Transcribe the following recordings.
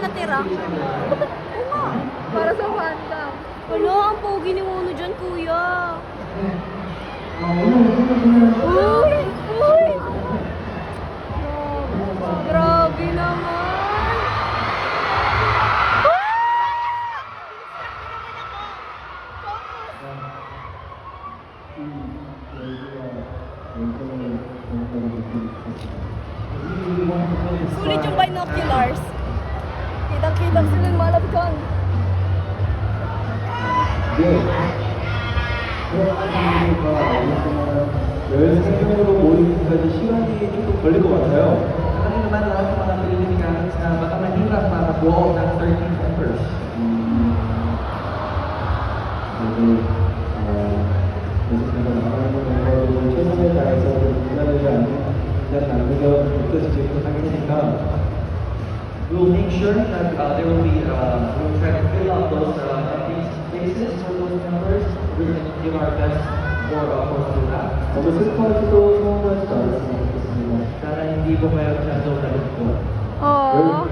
nakatira. Oo nga. Para sa fandom. Wala, ang pogi ni Mono dyan, kuya. Uy! Uy! Grabe naman. Sulit yung binoculars. Kitang-kita silang malabkan. 여행으로 모이기까지 시간이 좀 걸릴 것 같아요. Ano naman lahat ng mga Pilipinas na baka mahirap makabuo ng 13 members. 그래서 나가는 멤버들을 최선을 다해서 문화를 남겨서 느껴지지 못하겠으니까 We'll make sure that there will be, we'll try to fill out those empty spaces for those members. We're going to give our best for do that. 너무 슬퍼하지도 서운하지도 않았으면 좋겠습니다. Sana hindi po kayo masyado nalungkot. Oo.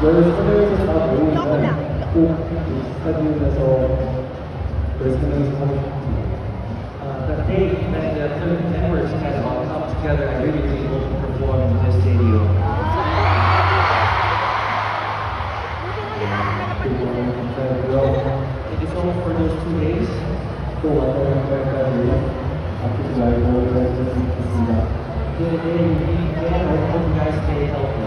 13명에서 다 모이면 꼭이 스타디움에서 13명에서 하고 싶습니다. The day that the 13 members can all come together and really be able to perform in this stadium. Thank you so much for those 2 days. 또 왔다는 거까지 아프지 말고 잘 지냈으면 좋겠습니다. I hope you guys stay healthy.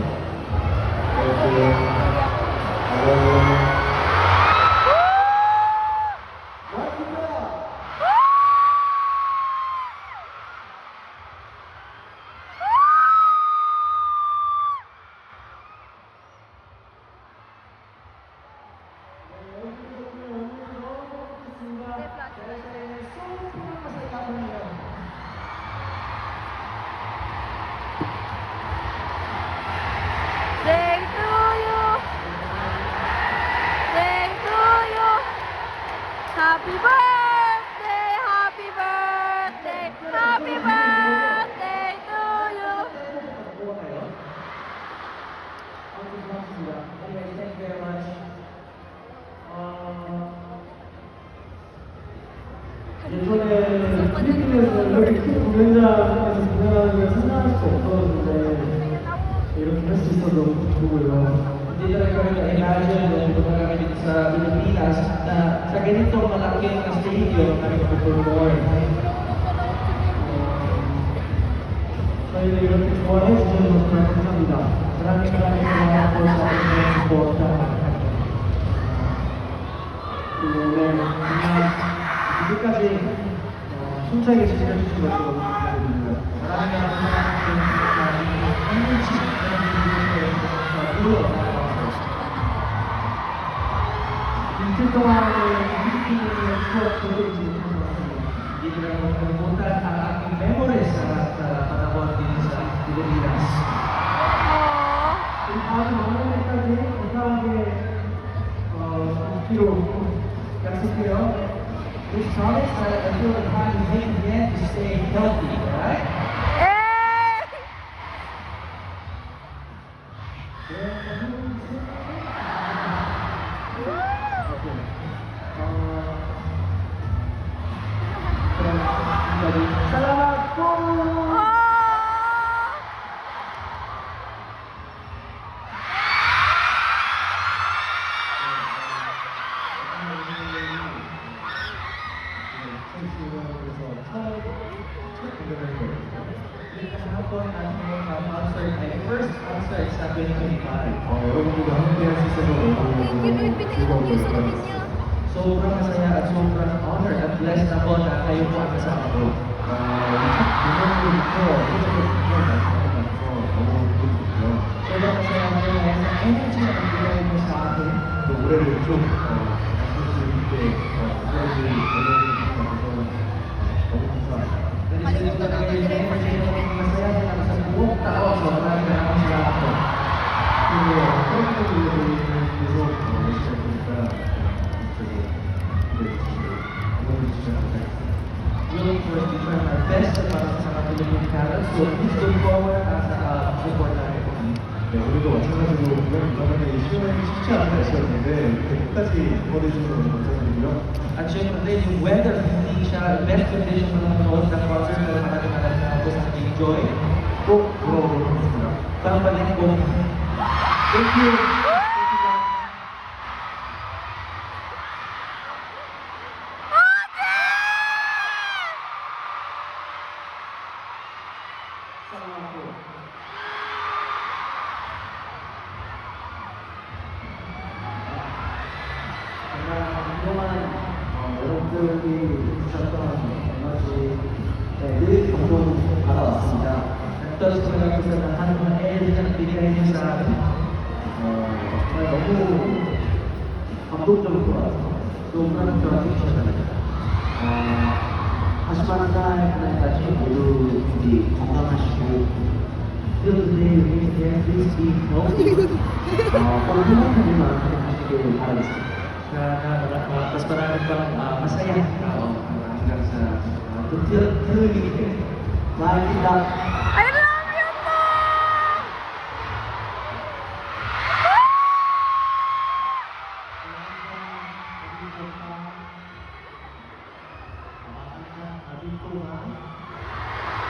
Day to you. Day to you. Happy birthday, happy birthday, happy birthday to you. Anyway, thank you very much. 예전에 필리핀에서 이렇게 큰 공연장에서 공연하는 걸 상상할 수 없었는데 이렇게 할 수 있어서 너무 기쁘고요. Hindi talaga kami na-imagine nung pumunta kami dito sa Pilipinas na sa ganitong malaking stadium kami mag-perform. 저희를 이렇게 좋아해 주셔서 정말 감사합니다. 사랑해 salamat po sa inyong suporta. 그리고 오늘 정말 끝까지 힘차게 지켜주신 것도 너무 감사드립니다. 사랑하는 하나님께 이틀 동안의 필리핀의 추억 되게 즐거웠습니다. Hindi ko lang makalimutan ang aking memories sa panahon din sa Pilipinas. Aww. 다음 만남에까지 건강하게 있기로 약속해요. We promise that until the time we meet again to stay healthy, right? Eh! Salamat po! Kahapon ating concert ay first concert sa 2025. 여러분들과 함께할 수 있어서 Thank you, Lord. Pinainom niyo sa amin niya. Sobrang masaya at sobrang honored at blessed ako na kayo po ang kasama ko. Sobrang masaya ako dahil sa energy na nagbigay mo sa akin. 또 올해를 좀 재밌게 사람들이 너무 감사합니다. Ganito talaga yung energy na masaya din ako sa buong tao. Sobrang maraming salamat. 그리고 팬분들이 계속 열심히 보니까 되게 응원해주시면 감사합니다. Looking forward to trying our best para sa mga Philippine talents. So please look forward at support natin po. 네, 우리도 마찬가지로 이런 문화를 시원하게 날씨였는데 이렇게 끝까지 응원해주셔서 너무 감사드리고요. At syempre, yung weather, hindi siya best condition na manood ng concert pero maraming na po sa enjoy. 꼭 돌아오도록 하겠습니다. Babalik po. Thank you. 그동안 여러분들이 주셨던 에너지 늘 감동 받아왔습니다. Tapos ko lang sa lahat ng energy na binigay niyo sa akin. 정말 너무 감동적이고 또 하나님과 해주셨잖아요. 다시 만난 날까지 모두 우리 건강하시고 여러분들이 이렇게 please be healthy. 서로 행복한 일만 하시길 바라겠습니다. Mas marami pang masaya tao hanggang sa tuloy-tuloy. mahal I love you po!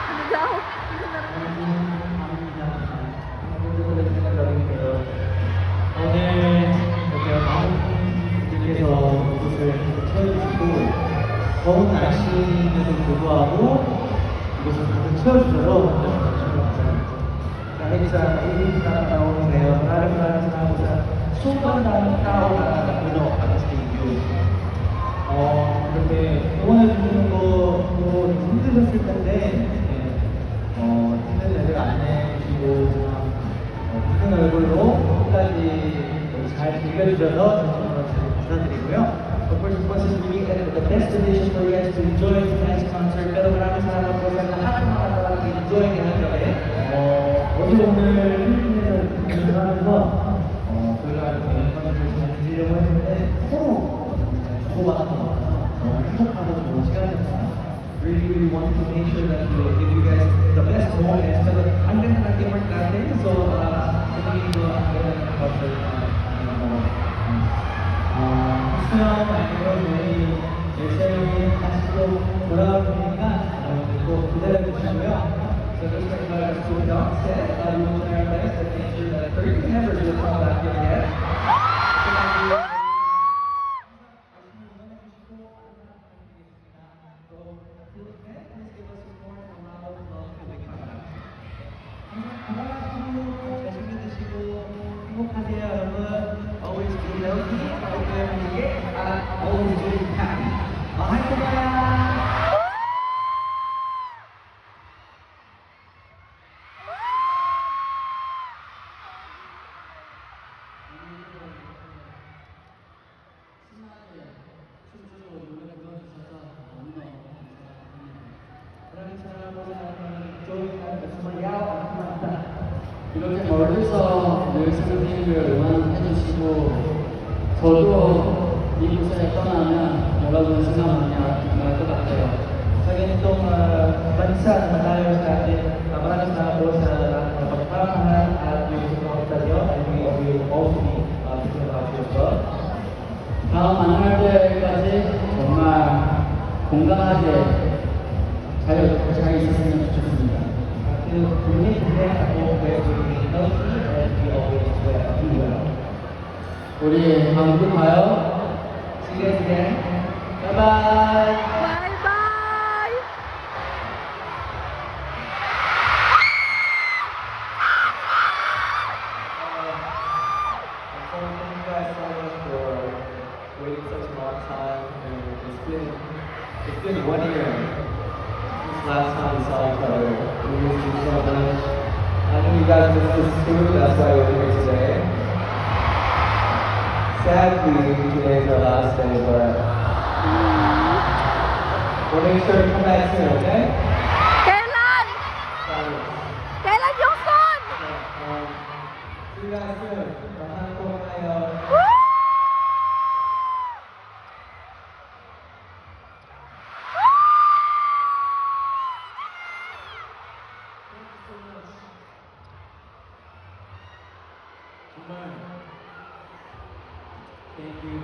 Ano daw? 오늘 이렇게 많은 분들께서 이곳을 채워주시고 더운 날씨임에도 불구하고 이곳을 가득 채워주셔서 감사합니다. Kahit sa init na panahon ngayon, maraming salamat sa sobrang daming tao na napuno ang stadium. 이렇게 응원해주시는 것도 힘드셨을 텐데 힘든 애들 안 내시고 밝은 얼굴로 끝까지 잘 즐겨주셔서 정말 감사드리고요. Of course, it was really the best condition for you guys to enjoy tonight's concert. Pero maraming salamat po sa lahat ng mga talagang enjoy ngayong gabi. 어제 오늘 필리핀에서 공연을 하면서 저희가 이렇게 연관을 잘 드리려고 했는데 서로 주고받았던 것 같아서 너무 행복하고 좋은 시간이었어요. Really want to make sure that we give you guys the best moments. Pero ang ganda ng teamwork natin. So, tingin ko ang ganda ng concert na 수영 아니고 저희 열심히 다시 또 돌아올 테니까 여러분들 꼭 기다려주시고요. So just like what Sudan said, we will try our best to make sure that 30 members will come back here again. So, till then, please give us some more round of love till we come back. 건강하시고, 잘 챙겨드시고, 행복하세요, 여러분. Always be healthy, 건강하게, always be happy. mahal ko kayo! Maraming salamat sa joy at sumayaw at kumanta. 이렇게 멀리서 늘 선생님을 응원해주시고 저도 이 곳에 떠나면 여러분 생각 많이 날 것 같아요. Sa ganitong bansa na malayo sa atin, maraming salamat po sa lahat ng pagpapahal at yung suporta niyo and we will also be thinking about you as well. 다음 만날 때까지 정말 건강하게 잘 있었으면 좋겠습니다. Until we meet again, I hope that you will be healthy and we always do well. 우리 다음 또 봐요. See you guys again. 바이바이. Bye-bye! So thank you guys so much for waiting such a long time. And it's been 1 year since last time we saw each other. We missed you so much. I know you guys missed this too. That's why we're here today. Sadly, today is our last day, but we'll make sure to come back soon, okay? Kailan? Promise. Kailan yung son? See you guys soon. Mahal ko kayo. 정말 Thank you.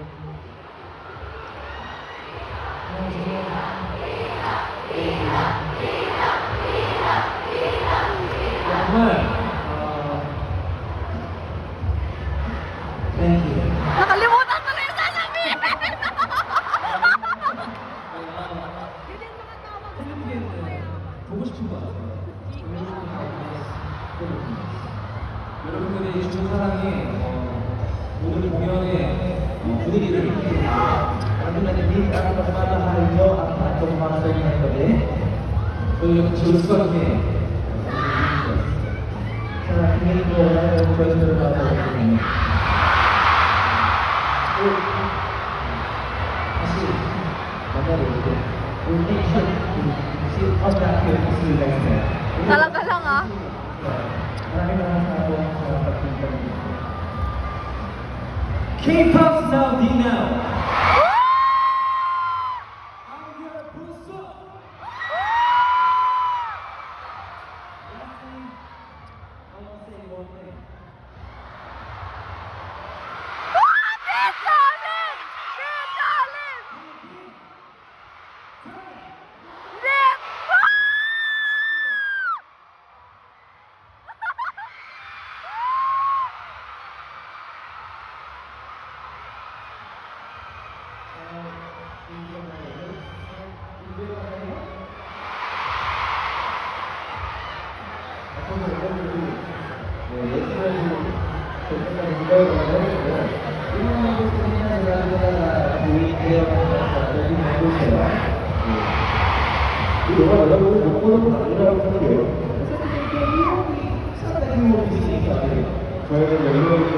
정말 thank you. Nakalimutan ko na yung sasabihin! Yun yung mga tawag sa mga 보고 싶은 것 같아요. 여러분들의 주신 사랑이 오늘 공연의 분위기를 Kami nag-ibig ang pagmamahal nyo at atong mga sa inyo gabi. 저희가 지원스럽게 Sa tingin ko na yung choice na natin. Kasi, magari ito. We'll make sure to come back here to see you next time. Talaga lang ah. Maraming salamat sa pagpunta niyo. K-pop now, D now. 저희는 여러분들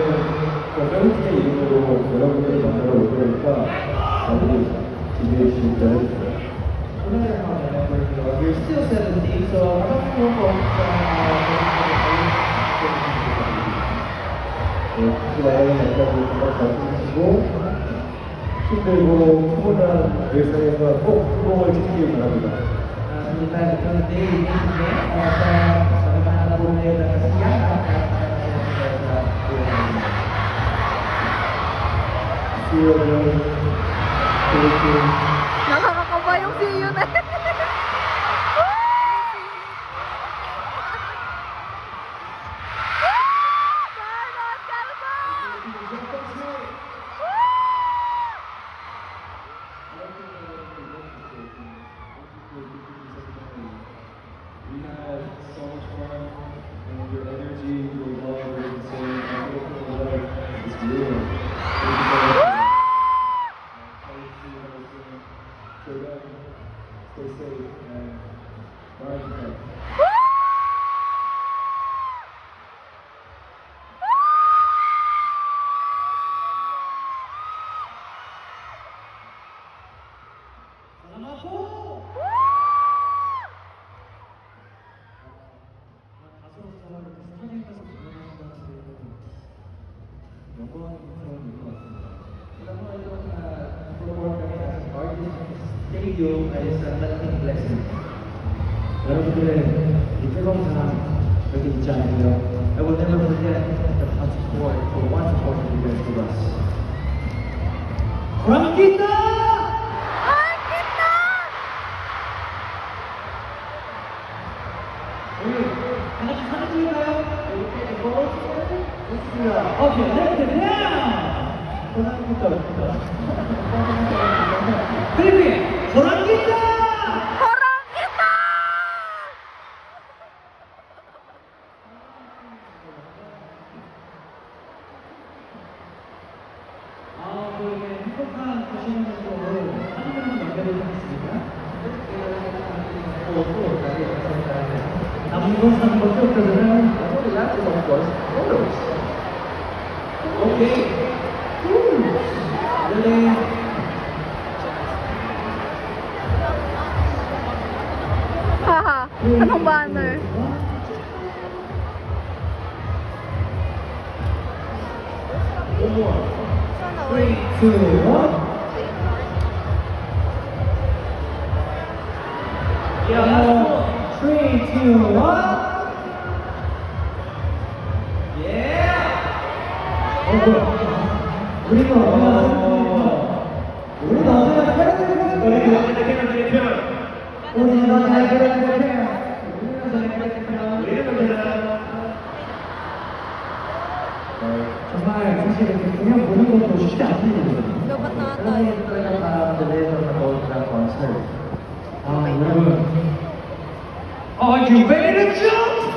팬티의 이름으로 여러분들을 만나러 올 테니까 많이 기대해 주시면 좋겠어요. We're still 17, so how about you folks 좋아요, 여러분들 잘 쓰시고 힘들고 피곤한 일상에서 꼭 행복을 지키길 바랍니다. Sebentar itu nanti ini saya bagaimana boleh bersiap See you again. Thank you. Nakakakaba yung see you na yun. Carlos, Carlos! We had so much fun, and your energy, your love, your concern, everything you love is real. Thank you so much. So then, stay safe and bye. Stadium ay isang malaking blessing. 여러분들의 이 뜨거운 사랑 여기 있지 않고요. I will never forget the hot support for one support you guys give us. 광기다! 우리 하나씩 사진 찍을까요? 이렇게 이거 좋습니다. 오케이, 렛츠 고! 호랑이부터 그리고 호랑이다! 호랑이다! 이렇게 행복한 도시면서 사진을 남겨드리지 않습니까? 남은 건 사는 것도 없거든요. What left is of course photos. Okay. Really? Haha, anong banner? One more. Sana 3, all. 2, 1. Yeah. 3, 2, 1. Yeah. Oh, good. 우리가 원하는 우리가 언제나 캐럿을 우리 언제나 캐럿들의 편. 우리는 언제나 캐럿을 편 정말 사실 이렇게 공연 보는 것도 쉽지 않은 일이거든요. Dapat na tayo. talagang sarakter에서 나온 그런 콘서트. 아, 여러분. Are you ready to jump?